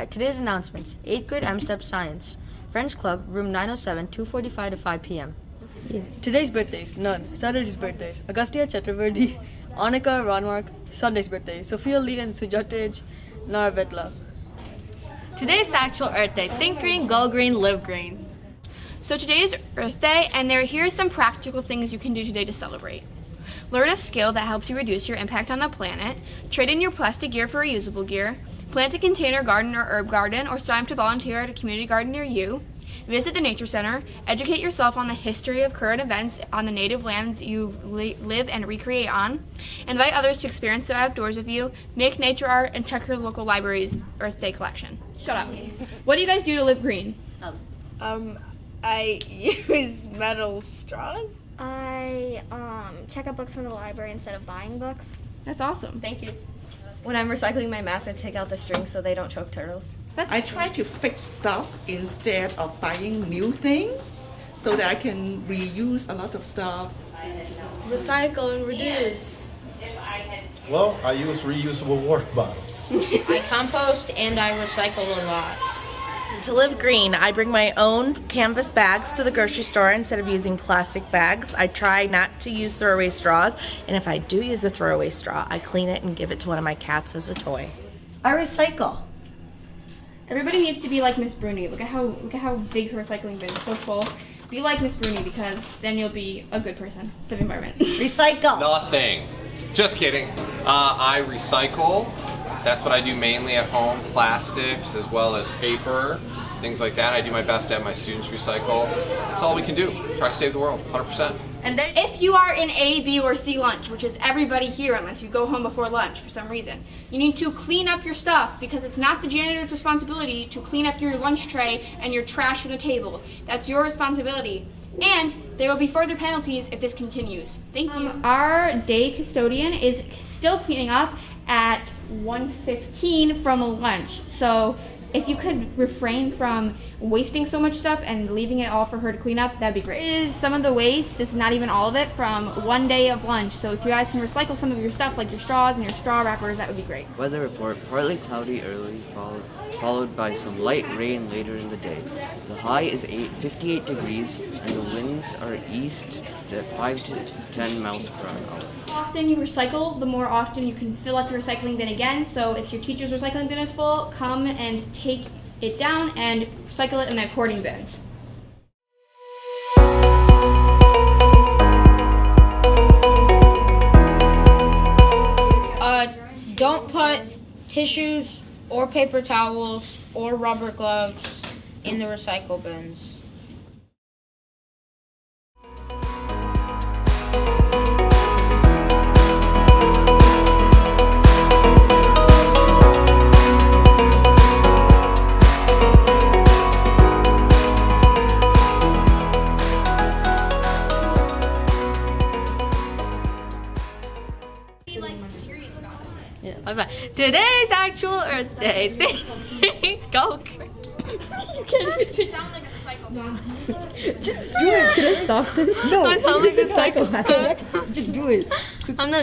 Alright, today's announcements. 8th grade M-Step Science. French Club, room 907, 2:45 to 5 p.m. Today's birthdays, none. Saturday's birthdays, Agustia Chakravarti, Annika Ranmark. Sunday's birthday, Sophia Lee and Sujatej Narvetla. Today's actual Earth Day. Think green, go green, live green. So today is Earth Day, and here are some practical things you can do today to celebrate. Learn a skill that helps you reduce your impact on the planet. Trade in your plastic gear for reusable gear. Plant a container garden or herb garden, or sign up to volunteer at a community garden near you. Visit the Nature Center. Educate yourself on the history of current events on the native lands you live and recreate on. Invite others to experience the outdoors with you. Make nature art and check your local library's Earth Day collection. Shut up. What do you guys do to live green? I use metal straws. I check out books from the library instead of buying books. That's awesome. Thank you. When I'm recycling my masks, I take out the strings so they don't choke turtles. I try to fix stuff instead of buying new things so that I can reuse a lot of stuff. Recycle and reduce. Well, I use reusable water bottles. I compost and I recycle a lot. To live green, I bring my own canvas bags to the grocery store instead of using plastic bags. I try not to use throwaway straws, and if I do use a throwaway straw, I clean it and give it to one of my cats as a toy. I recycle. Everybody needs to be like Miss Bruni. Look at how big her recycling bin is, so full. Be like Miss Bruni, because then you'll be a good person for the environment. Recycle. Nothing. Just kidding. I recycle. That's what I do mainly at home. Plastics as well as paper, things like that. I do my best to have my students recycle. That's all we can do. Try to save the world, 100%. And then if you are in A, B, or C lunch, which is everybody here unless you go home before lunch for some reason, you need to clean up your stuff, because it's not the janitor's responsibility to clean up your lunch tray and your trash from the table. That's your responsibility. And there will be further penalties if this continues. Thank you. Our day custodian is still cleaning up at 1:15 from lunch. So if you could refrain from wasting so much stuff and leaving it all for her to clean up, that'd be great. This is some of the waste. This is not even all of it from one day of lunch. So if you guys can recycle some of your stuff, like your straws and your straw wrappers, that would be great. Weather report, partly cloudy early, followed by some light rain later in the day. The high is 58 degrees, and the winds are east at 5 to 10 miles per hour. The more often you recycle, the more often you can fill up your recycling bin again. So if your teacher's recycling bin is full, come and take it down and recycle it in the according bin. Don't put tissues or paper towels or rubber gloves in the recycle bins. Bye-bye. Today's actual Earth Day. Go. You can't even sound like a psychopath. Just do it. Can I stop this? No, I'm like a psychopath. Just do it. I'm not